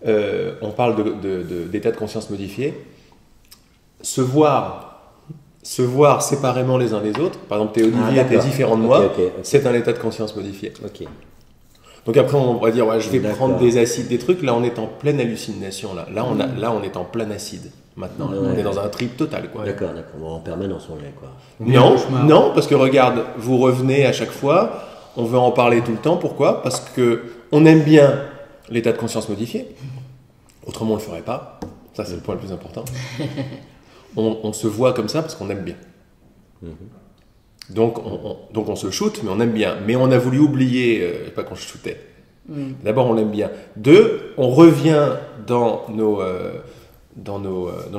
on parle d'état de conscience modifié. Se voir séparément les uns des autres, par exemple, t'es Olivier, t'es différent de moi, ok. c'est un état de conscience modifié. Ok. Donc après, on va dire, ouais, je vais D'accord. prendre des acides, des trucs. Là, on est en pleine hallucination. Là, on est en plein acide. Maintenant, on est dans un trip total, quoi. D'accord. Bon, en permanence, on l'est, quoi. Non, parce que regarde, vous revenez à chaque fois. On veut en parler tout le temps. Pourquoi? Parce que on aime bien l'état de conscience modifié. Autrement, on le ferait pas. Ça, c'est le point le plus important. On se voit comme ça parce qu'on aime bien. Donc on se shoot, mais on aime bien. Mais on a voulu oublier, pas qu'on se shootait. D'abord, on l'aime bien. Deux, on revient dans nos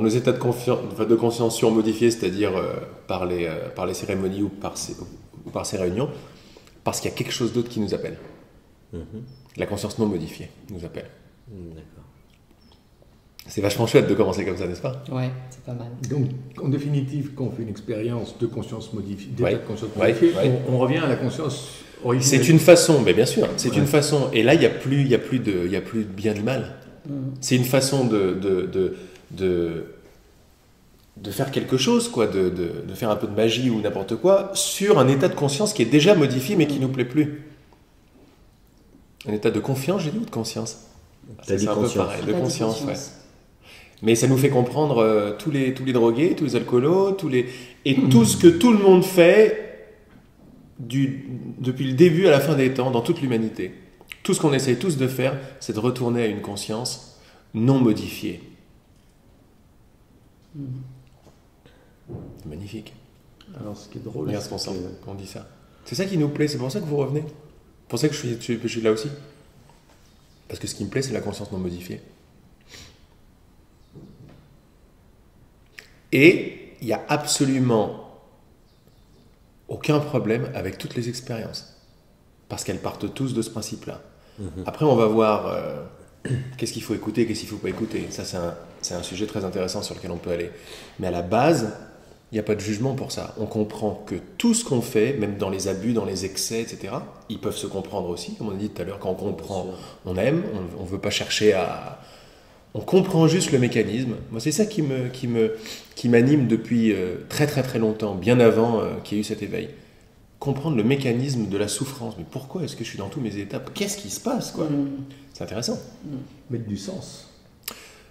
états de conscience surmodifiés, c'est-à-dire par les cérémonies ou par ces réunions, parce qu'il y a quelque chose d'autre qui nous appelle. La conscience non modifiée nous appelle. D'accord. C'est vachement chouette de commencer comme ça, n'est-ce pas? Ouais, c'est pas mal. Donc, en définitive, quand on fait une expérience de conscience modifiée, Ouais. d'état de conscience modifié, Ouais. on revient à la conscience originelle. C'est une façon, mais bien sûr, c'est une façon. Et là, il y a plus de bien du mal. C'est une façon de faire quelque chose, quoi, de faire un peu de magie ou n'importe quoi sur un état de conscience qui est déjà modifié mais qui nous plaît plus. Un état de confiance, j'ai dit, ou de conscience? T'as dit C'est un peu conscience. pareil, de conscience, ouais. Mais ça nous fait comprendre tous les drogués, tous les alcoolos, et tout ce que tout le monde fait depuis le début à la fin des temps, dans toute l'humanité. Tout ce qu'on essaie tous de faire, c'est de retourner à une conscience non modifiée. C'est magnifique. Alors, ce qui est drôle, Regarde c'est ce qu'on que- sent quand on dit ça. C'est ça qui nous plaît, c'est pour ça que vous revenez. C'est pour ça que je suis là aussi. Parce que ce qui me plaît, c'est la conscience non modifiée. Et il n'y a absolument aucun problème avec toutes les expériences. Parce qu'elles partent tous de ce principe-là. Après, on va voir qu'est-ce qu'il faut écouter, qu'est-ce qu'il ne faut pas écouter. Ça, c'est un sujet très intéressant sur lequel on peut aller. Mais à la base, il n'y a pas de jugement pour ça. On comprend que tout ce qu'on fait, même dans les abus, dans les excès, etc., ils peuvent se comprendre aussi. Comme on a dit tout à l'heure, quand on comprend, on aime, on ne veut pas chercher à... On comprend juste le mécanisme. Moi, c'est ça qui m'anime depuis très très très longtemps, bien avant qu'il y ait eu cet éveil. Comprendre le mécanisme de la souffrance. Mais pourquoi est-ce que je suis dans tous mes étapes? Qu'est-ce qui se passe, quoi? C'est intéressant. mettre du sens.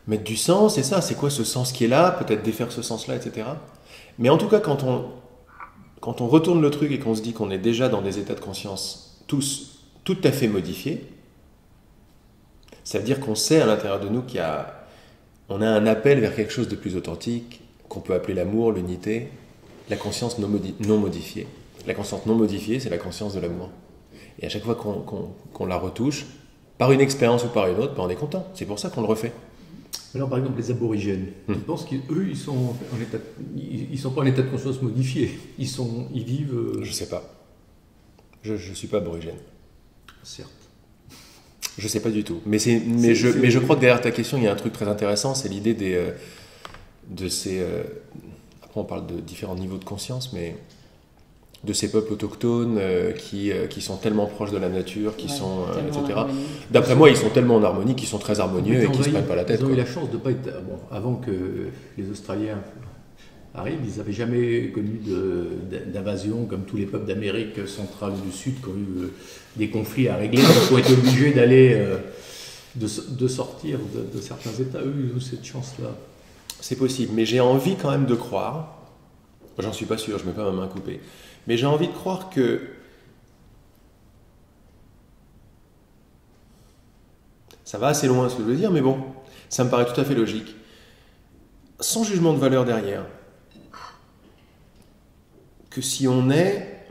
Mettre du sens, c'est ça. C'est quoi ce sens qui est là? Peut-être défaire ce sens-là, etc. Mais en tout cas, quand on retourne le truc et qu'on se dit qu'on est déjà dans des états de conscience tous tout à fait modifiés, ça veut dire qu'on sait à l'intérieur de nous on a un appel vers quelque chose de plus authentique, qu'on peut appeler l'amour, l'unité, la conscience non modifiée. La conscience non modifiée, c'est la conscience de l'amour. Et à chaque fois qu'on la retouche, par une expérience ou par une autre, ben on est content. C'est pour ça qu'on le refait. Alors, par exemple, les aborigènes, je pense qu'eux, ils sont pas en état de conscience modifié. Ils vivent. Je sais pas. Je suis pas aborigène. Certes. Je sais pas du tout. Mais je crois que derrière ta question, il y a un truc très intéressant, c'est l'idée de ces... après, on parle de différents niveaux de conscience, mais de ces peuples autochtones qui sont tellement proches de la nature, etc. D'après moi, ils sont tellement en harmonie, qu'ils sont très harmonieux et qu'ils ne se prennent pas la tête. Ils ont quoi. eu la chance de ne pas être... Bon, avant que les Australiens arrivent, ils n'avaient jamais connu d'invasion comme tous les peuples d'Amérique centrale ou du Sud qui ont eu des conflits à régler. Ils ont été obligés d'aller, de sortir de certains États. Eux, ils ont eu cette chance-là. C'est possible, mais j'ai envie quand même de croire, j'en suis pas sûr, je ne mets pas ma main coupée, mais j'ai envie de croire que ça va assez loin ce que je veux dire, mais bon, ça me paraît tout à fait logique. Sans jugement de valeur derrière, que si on est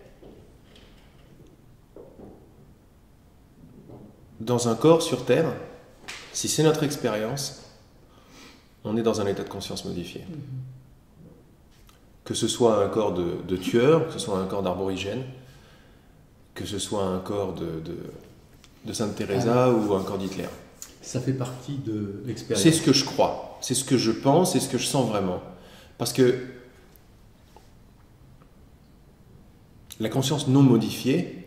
dans un corps sur Terre, si c'est notre expérience, on est dans un état de conscience modifié. Que ce soit un corps de tueur, que ce soit un corps d'aborigène, que ce soit un corps de Sainte Teresa ou un corps d'Hitler. Ça fait partie de l'expérience. C'est ce que je crois, c'est ce que je pense, c'est ce que je sens vraiment. Parce que la conscience non modifiée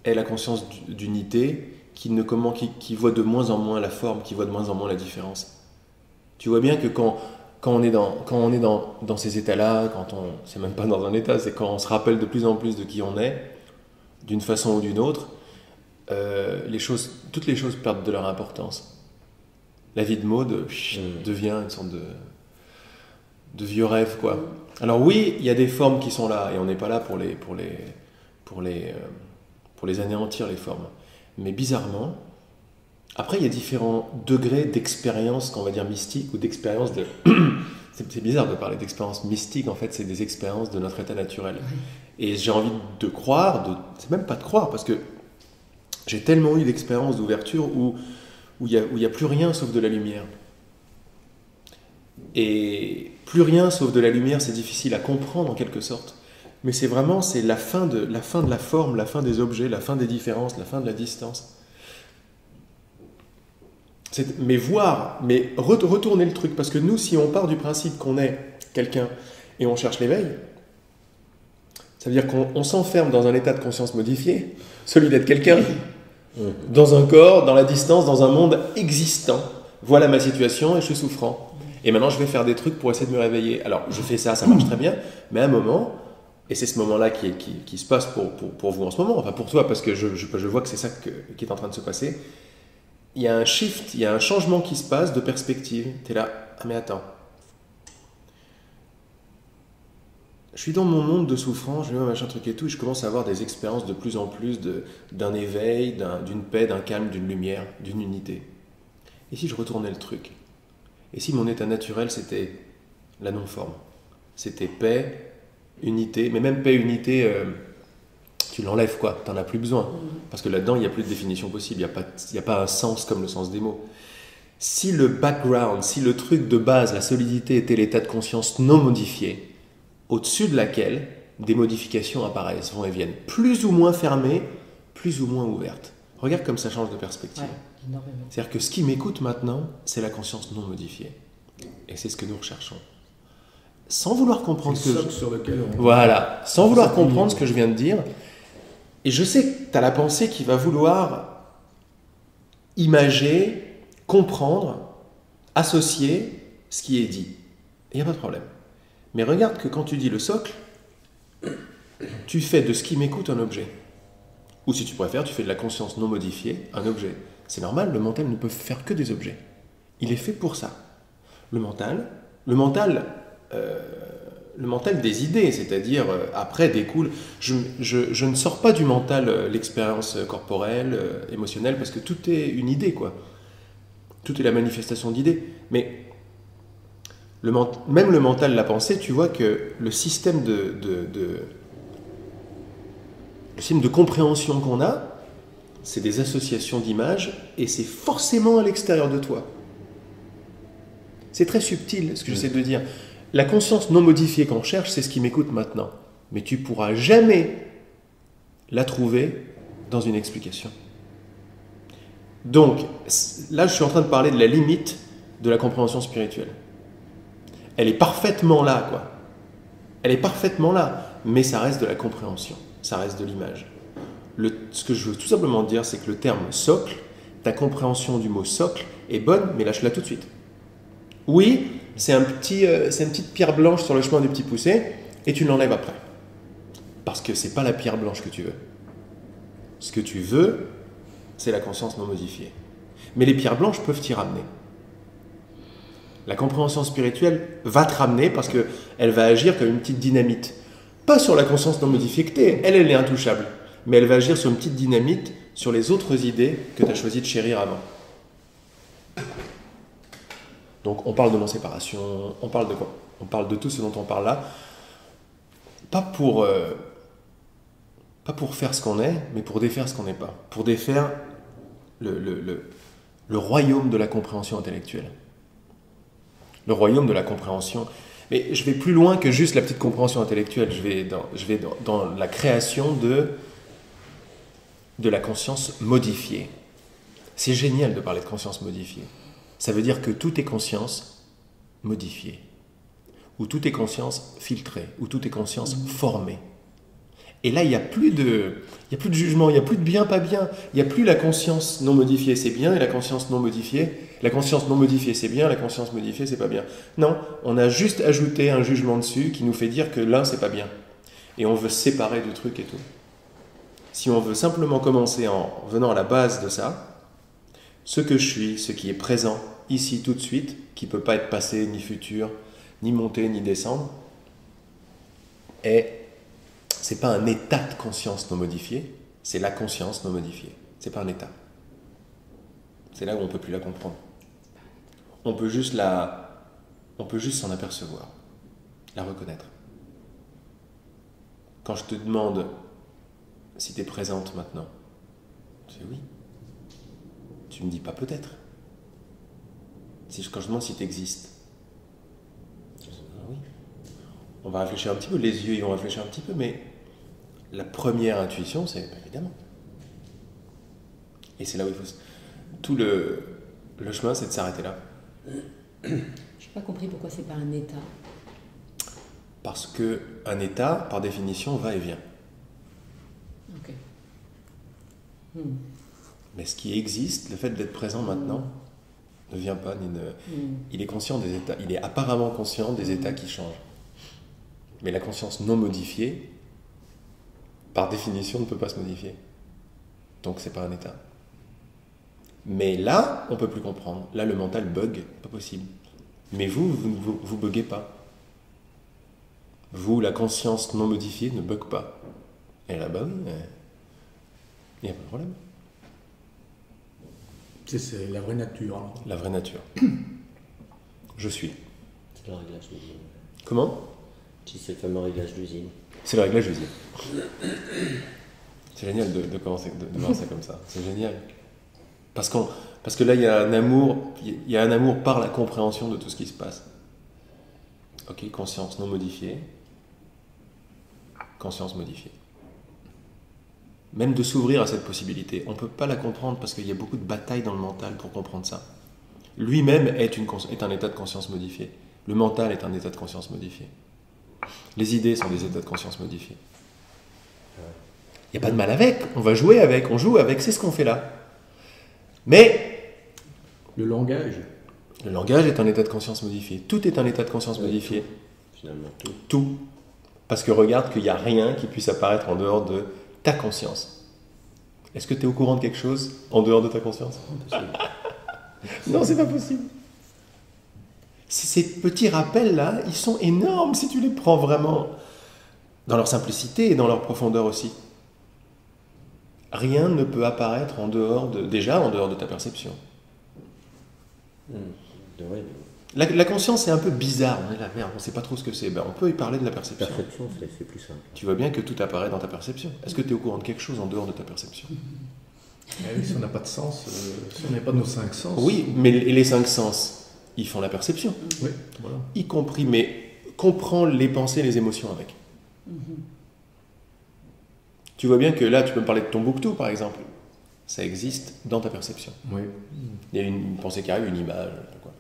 est la conscience d'unité qui voit de moins en moins la forme, qui voit de moins en moins la différence. Tu vois bien que quand on est dans ces états-là, c'est même pas dans un état, c'est quand on se rappelle de plus en plus de qui on est, d'une façon ou d'une autre, toutes les choses perdent de leur importance. La vie de Maud devient une sorte de vieux rêve, quoi. Alors oui, il y a des formes qui sont là, et on n'est pas là pour les anéantir, les formes. Mais bizarrement, après, il y a différents degrés d'expérience, qu'on va dire mystique, ou d'expérience de... c'est bizarre de parler d'expérience mystique, en fait, c'est des expériences de notre état naturel. Et j'ai envie de croire, c'est même pas de croire, parce que j'ai tellement eu d'expériences d'ouverture où il n'y a plus rien sauf de la lumière. Et plus rien sauf de la lumière, c'est difficile à comprendre en quelque sorte. Mais c'est la fin de la forme, la fin des objets, la fin des différences, la fin de la distance. Mais retourner le truc, parce que nous, si on part du principe qu'on est quelqu'un et on cherche l'éveil, ça veut dire qu'on s'enferme dans un état de conscience modifié, celui d'être quelqu'un, dans un corps, dans la distance, dans un monde existant. Voilà ma situation et je suis souffrant. Et maintenant, je vais faire des trucs pour essayer de me réveiller. Alors, je fais ça marche très bien, mais à un moment, et c'est ce moment-là qui se passe pour vous en ce moment, enfin pour toi, parce que je vois que c'est ça qui est en train de se passer. Il y a un shift, il y a un changement qui se passe de perspective. Tu es là, ah mais attends. Je suis dans mon monde de souffrance, je vais machin truc et tout, et je commence à avoir des expériences de plus en plus d'un éveil, d'une paix, d'un calme, d'une lumière, d'une unité. Et si je retournais le truc? Et si mon état naturel c'était la non-forme? C'était paix, unité, mais même paix, unité, tu l'enlèves quoi, t'en as plus besoin. Parce que là-dedans, il n'y a plus de définition possible, il n'y a pas un sens comme le sens des mots. Si le background, si le truc de base, la solidité était l'état de conscience non modifié, au-dessus de laquelle des modifications apparaissent, vont et viennent, plus ou moins fermées, plus ou moins ouvertes. Regarde comme ça change de perspective. Ouais, énormément. C'est-à-dire que ce qui m'écoute maintenant, c'est la conscience non modifiée. Et c'est ce que nous recherchons. Sans vouloir comprendre ce que sur lequel on... Voilà, sans vouloir comprendre ce que je viens de dire. Et je sais que tu as la pensée qui va vouloir imager, comprendre, associer ce qui est dit. Il n'y a pas de problème. Mais regarde que quand tu dis le socle, tu fais de ce qui m'écoute un objet. Ou si tu préfères, tu fais de la conscience non modifiée un objet. C'est normal, le mental ne peut faire que des objets. Il est fait pour ça. Le mental des idées, c'est-à-dire après découle... Je ne sors pas du mental l'expérience corporelle, émotionnelle, parce que tout est une idée, quoi. Tout est la manifestation d'idées. Mais même le mental, la pensée, tu vois que le système de compréhension qu'on a, c'est des associations d'images, et c'est forcément à l'extérieur de toi. C'est très subtil, ce que j'essaie de dire. La conscience non modifiée qu'on cherche, c'est ce qui m'écoute maintenant. Mais tu ne pourras jamais la trouver dans une explication. Donc, là, je suis en train de parler de la limite de la compréhension spirituelle. Elle est parfaitement là, quoi. Elle est parfaitement là, mais ça reste de la compréhension, ça reste de l'image. Ce que je veux tout simplement dire, c'est que le terme socle, ta compréhension du mot socle est bonne, mais lâche-la tout de suite. Oui, c'est une petite pierre blanche sur le chemin du petit poussé, et tu l'enlèves après. Parce que c'est pas la pierre blanche que tu veux. Ce que tu veux, c'est la conscience non modifiée. Mais les pierres blanches peuvent t'y ramener. La compréhension spirituelle va te ramener parce qu'elle va agir comme une petite dynamite. Pas sur la conscience non modifiée que t'es, elle est intouchable. Mais elle va agir sur une petite dynamite sur les autres idées que tu as choisi de chérir avant. Donc on parle de non-séparation, on parle de quoi? On parle de tout ce dont on parle là. Pas pour faire ce qu'on est, mais pour défaire ce qu'on n'est pas. Pour défaire le royaume de la compréhension intellectuelle. Le royaume de la compréhension. Mais je vais plus loin que juste la petite compréhension intellectuelle. Je vais dans la création de la conscience modifiée. C'est génial de parler de conscience modifiée. Ça veut dire que tout est conscience modifiée. Ou tout est conscience filtrée. Ou tout est conscience formée. Et là, il n'y a plus de jugement, il n'y a plus de bien, pas bien. Il n'y a plus la conscience non modifiée, c'est bien, et la conscience non modifiée. La conscience non modifiée, c'est bien, la conscience modifiée, c'est pas bien. Non, on a juste ajouté un jugement dessus qui nous fait dire que l'un, c'est pas bien. Et on veut se séparer du truc et tout. Si on veut simplement commencer en venant à la base de ça, ce que je suis, ce qui est présent, ici, tout de suite, qui ne peut pas être passé, ni futur, ni monter, ni descendre, c'est pas un état de conscience non modifié, c'est la conscience non modifiée. C'est pas un état. C'est là où on ne peut plus la comprendre. On peut juste s'en apercevoir, la reconnaître. Quand je te demande si tu es présente maintenant, je dis oui. Tu me dis pas peut-être. Quand je demande si tu existes, je dis oui. On va réfléchir un petit peu, les yeux ils vont réfléchir un petit peu, mais la première intuition, c'est évidemment. Et c'est là où il faut... Tout le chemin, c'est de s'arrêter là. Je n'ai pas compris pourquoi c'est pas un état. Parce qu'un état, par définition, va et vient. Ok. Mais ce qui existe, le fait d'être présent maintenant, ne vient pas, il est conscient des états, il est apparemment conscient des états qui changent. Mais la conscience non modifiée, par définition, ne peut pas se modifier. Donc c'est pas un état. Mais là, on peut plus comprendre. Là, le mental bug, pas possible. Mais vous buguez pas. Vous, la conscience non modifiée, ne bug pas. Et là-bas, il n'y a pas de problème. C'est la vraie nature. Alors. La vraie nature. Je suis. C'est le réglage d'usine. Comment ? C'est le fameux réglage d'usine. C'est le réglage d'usine. C'est génial de commencer, de voir ça comme ça. C'est génial. Parce que là, il y a un amour par la compréhension de tout ce qui se passe. Ok, conscience non modifiée. Conscience modifiée. Même de s'ouvrir à cette possibilité. On ne peut pas la comprendre parce qu'il y a beaucoup de batailles dans le mental pour comprendre ça. Lui-même est un état de conscience modifié. Le mental est un état de conscience modifié. Les idées sont des états de conscience modifiés. Il n'y a pas de mal avec. On va jouer avec. On joue avec. C'est ce qu'on fait là. Mais le langage est un état de conscience modifié. Tout est un état de conscience modifié. Finalement, tout. Tout. Parce que regarde qu'il n'y a rien qui puisse apparaître en dehors de ta conscience. Est-ce que tu es au courant de quelque chose en dehors de ta conscience ? Non, c'est pas possible. Ces petits rappels-là, ils sont énormes si tu les prends vraiment dans leur simplicité et dans leur profondeur aussi. Rien ne peut apparaître en dehors de ta perception. La conscience est un peu bizarre. On est là, merde, on ne sait pas trop ce que c'est. On peut y parler de la perception. La perception, c'est plus simple. Tu vois bien que tout apparaît dans ta perception. Est-ce que tu es au courant de quelque chose en dehors de ta perception ? Oui, si on n'a pas de sens, si on n'a pas nos 5 sens. Oui, mais les 5 sens, ils font la perception. Oui, voilà. Y compris, mais comprends les pensées, les émotions avec. Tu vois bien que là, tu peux me parler de Tombouctou, par exemple. Ça existe dans ta perception. Oui. Il y a une pensée qui arrive, une image, quoi.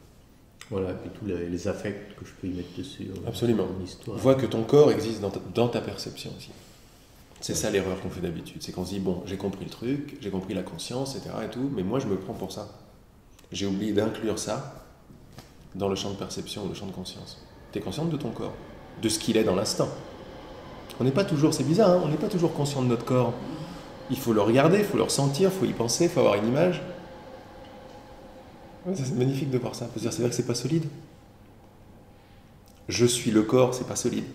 Voilà, et puis tous les affects que je peux y mettre dessus. Absolument. Mon histoire. Vois que ton corps existe dans ta perception aussi. C'est ça l'erreur qu'on fait d'habitude. C'est qu'on se dit, bon, j'ai compris le truc, j'ai compris la conscience, etc. et tout, mais moi, je me prends pour ça. J'ai oublié d'inclure ça dans le champ de perception, le champ de conscience. Tu es consciente de ton corps, de ce qu'il est dans l'instant. On n'est pas toujours, c'est bizarre, hein, on n'est pas toujours conscient de notre corps. Il faut le regarder, il faut le ressentir, il faut y penser, il faut avoir une image. Ouais, c'est magnifique de voir ça. On peut se dire, c'est vrai que c'est pas solide. Je suis le corps, c'est pas solide.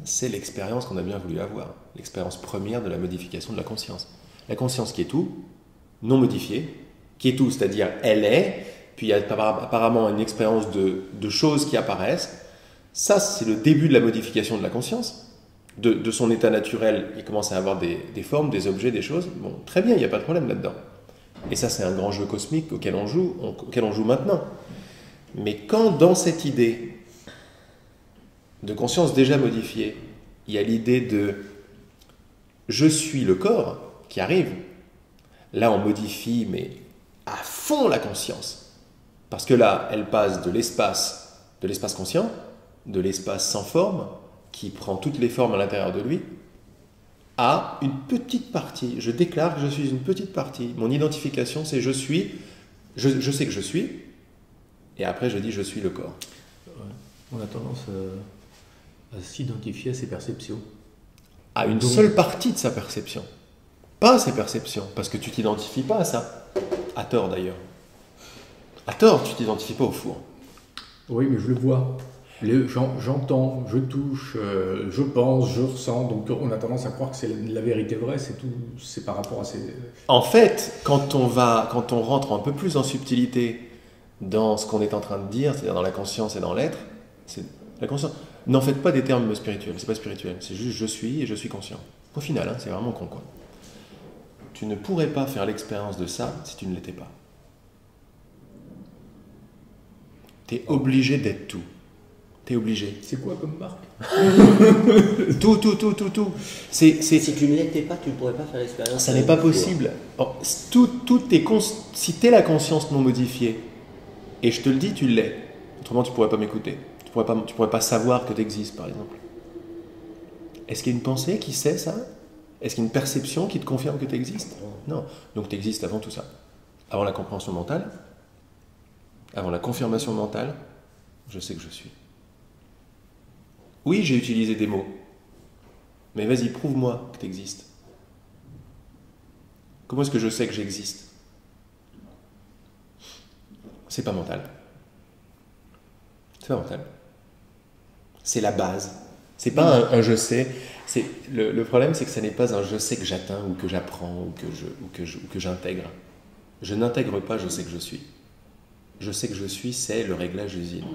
C'est l'expérience qu'on a bien voulu avoir. L'expérience première de la modification de la conscience. La conscience qui est tout, non modifiée, qui est tout, c'est-à-dire elle est, puis il y a apparemment une expérience de choses qui apparaissent. Ça, c'est le début de la modification de la conscience. De son état naturel, il commence à avoir des formes, des objets, des choses. Bon, très bien, il n'y a pas de problème là-dedans. Et ça, c'est un grand jeu cosmique auquel on joue maintenant. Mais quand dans cette idée de conscience déjà modifiée, il y a l'idée de « je suis le corps » qui arrive, là on modifie, mais à fond la conscience. Parce que là, elle passe de l'espace conscient, de l'espace sans forme, qui prend toutes les formes à l'intérieur de lui, a une petite partie. Je déclare que je suis une petite partie. Mon identification, c'est je suis, je sais que je suis, et après je dis je suis le corps. On a tendance à s'identifier à ses perceptions. À une Donc- seule partie de sa perception. Pas ses perceptions, parce que tu t'identifies pas à ça. À tort d'ailleurs. À tort, tu t'identifies pas au four. Oui, mais je le vois. J'entends, je touche, je pense, je ressens. Donc on a tendance à croire que c'est la vérité vraie, c'est tout. C'est par rapport à ces. En fait, quand on rentre un peu plus en subtilité dans ce qu'on est en train de dire, c'est-à-dire dans la conscience et dans l'être, c'est la conscience. N'en faites pas des termes spirituels, c'est pas spirituel, c'est juste je suis et je suis conscient. Au final, hein, c'est vraiment con quoi. Tu ne pourrais pas faire l'expérience de ça si tu ne l'étais pas. T'es obligé d'être tout. T'es obligé. C'est quoi comme marque? Tout. Si tu ne l'étais pas, tu ne pourrais pas faire l'expérience. Ça n'est pas possible. Or, si tu es la conscience non modifiée, et je te le dis, tu l'es. Autrement, tu ne pourrais pas m'écouter. Tu ne pourrais pas savoir que tu existes, par exemple. Est-ce qu'il y a une pensée qui sait ça? Est-ce qu'il y a une perception qui te confirme que tu existes? Non. Donc tu existes avant tout ça. Avant la compréhension mentale, avant la confirmation mentale, je sais que je suis. Oui, j'ai utilisé des mots. Mais vas-y, prouve-moi que tu existes. Comment est-ce que je sais que j'existe? C'est pas mental. C'est pas mental. C'est la base. C'est pas un je sais. Le problème, c'est que ça n'est pas un je sais que j'atteins ou que j'apprends ou que j'intègre. Je n'intègre pas je sais que je suis. Je sais que je suis, c'est le réglage d'usine.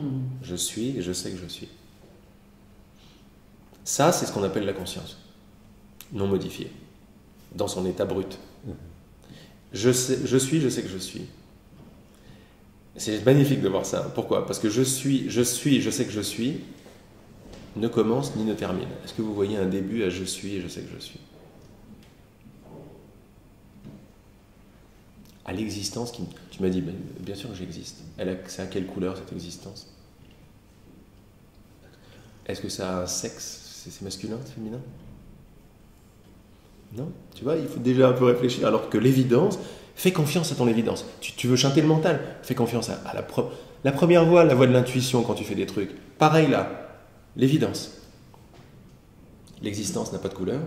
Je suis et je sais que je suis. Ça, c'est ce qu'on appelle la conscience, non modifiée, dans son état brut. Je sais que je suis. C'est magnifique de voir ça. Pourquoi? Parce que je sais que je suis, ne commence ni ne termine. Est-ce que vous voyez un début à je suis et je sais que je suis? À l'existence, tu m'as dit, bien sûr que j'existe. C'est à quelle couleur cette existence? Est-ce que ça a un sexe? C'est masculin, c'est féminin? Non, tu vois, il faut déjà un peu réfléchir. Alors que l'évidence, fais confiance à ton évidence. Tu veux chanter le mental, fais confiance à la première voix, la voix de l'intuition quand tu fais des trucs. Pareil là, l'évidence. L'existence n'a pas de couleur,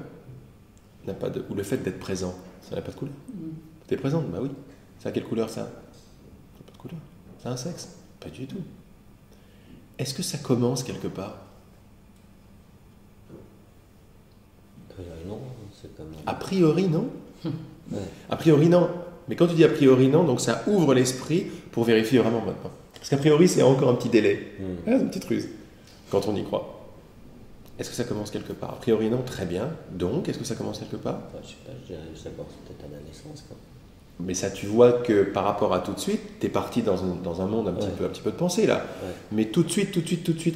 ou le fait d'être présent, ça n'a pas de couleur. T'es présente, bah oui. Ça a quelle couleur ça? Ça n'a pas de couleur. Ça a un sexe? Pas du tout. Est-ce que ça commence quelque part? Non, c'est comme... A priori, non. Ouais. A priori, non. Mais quand tu dis a priori, non, donc ça ouvre l'esprit pour vérifier vraiment maintenant. Parce qu'a priori, c'est encore un petit délai. C'est une petite ruse, quand on y croit. Est-ce que ça commence quelque part? A priori, non, très bien. Donc, est-ce que ça commence quelque part? Je sais pas, je dirais que ça commence peut-être à la naissance. Quoi. Mais ça, tu vois que par rapport à tout de suite, tu es parti dans un monde un petit peu de pensée, là. Ouais. Mais tout de suite,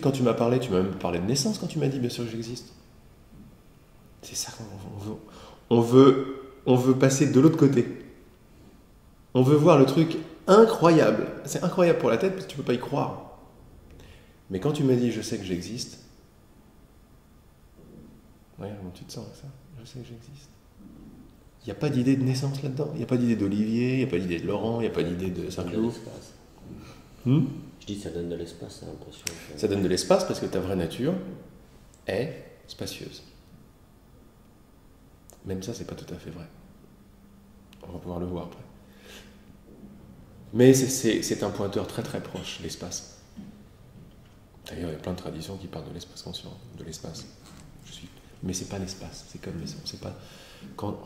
quand tu m'as parlé, tu m'as même parlé de naissance quand tu m'as dit, bien sûr que j'existe. C'est ça qu'on veut. On veut passer de l'autre côté. On veut voir le truc incroyable. C'est incroyable pour la tête parce que tu ne peux pas y croire. Mais quand tu m'as dit je sais que j'existe, regarde comment tu te sens avec ça. Je sais que j'existe. Il n'y a pas d'idée de naissance là-dedans. Il n'y a pas d'idée d'Olivier, il n'y a pas d'idée de Laurent, il n'y a pas d'idée de Ça donne de Saint-Cloud. l'espace. Hmm? Je dis ça donne de l'espace, j'ai l'impression. Que... Ça donne de l'espace parce que ta vraie nature est spacieuse. Même ça, c'est pas tout à fait vrai. On va pouvoir le voir après. Mais c'est un pointeur très très proche, l'espace. D'ailleurs, il y a plein de traditions qui parlent de l'espace conscient, de l'espace. Mais c'est pas l'espace, c'est comme c'est pas.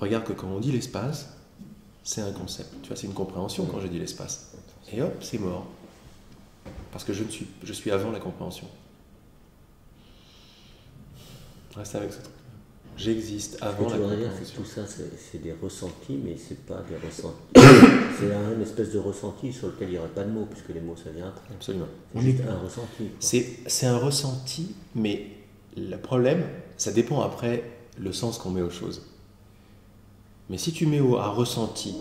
Regarde que quand on dit l'espace, c'est un concept. Tu vois, c'est une compréhension quand je dis l'espace. Et hop, c'est mort. Parce que je suis avant la compréhension. Reste avec ce truc. J'existe avant la compréhension. Tout ça, c'est des ressentis, mais c'est pas des ressentis. C'est une espèce de ressenti sur lequel il n'y aurait pas de mots, puisque les mots, ça vient après. Absolument. C'est juste un ressenti. C'est un ressenti, mais le problème, ça dépend après le sens qu'on met aux choses. Mais si tu mets à ressenti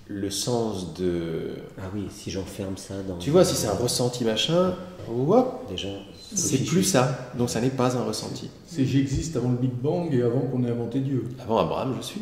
le sens de... Ah oui, si j'enferme ça dans... Tu vois, si c'est un ressenti machin, hop, Déjà, c'est plus ça. Donc ça n'est pas un ressenti. C'est j'existe avant le Big Bang et avant qu'on ait inventé Dieu. Avant Abraham, je suis.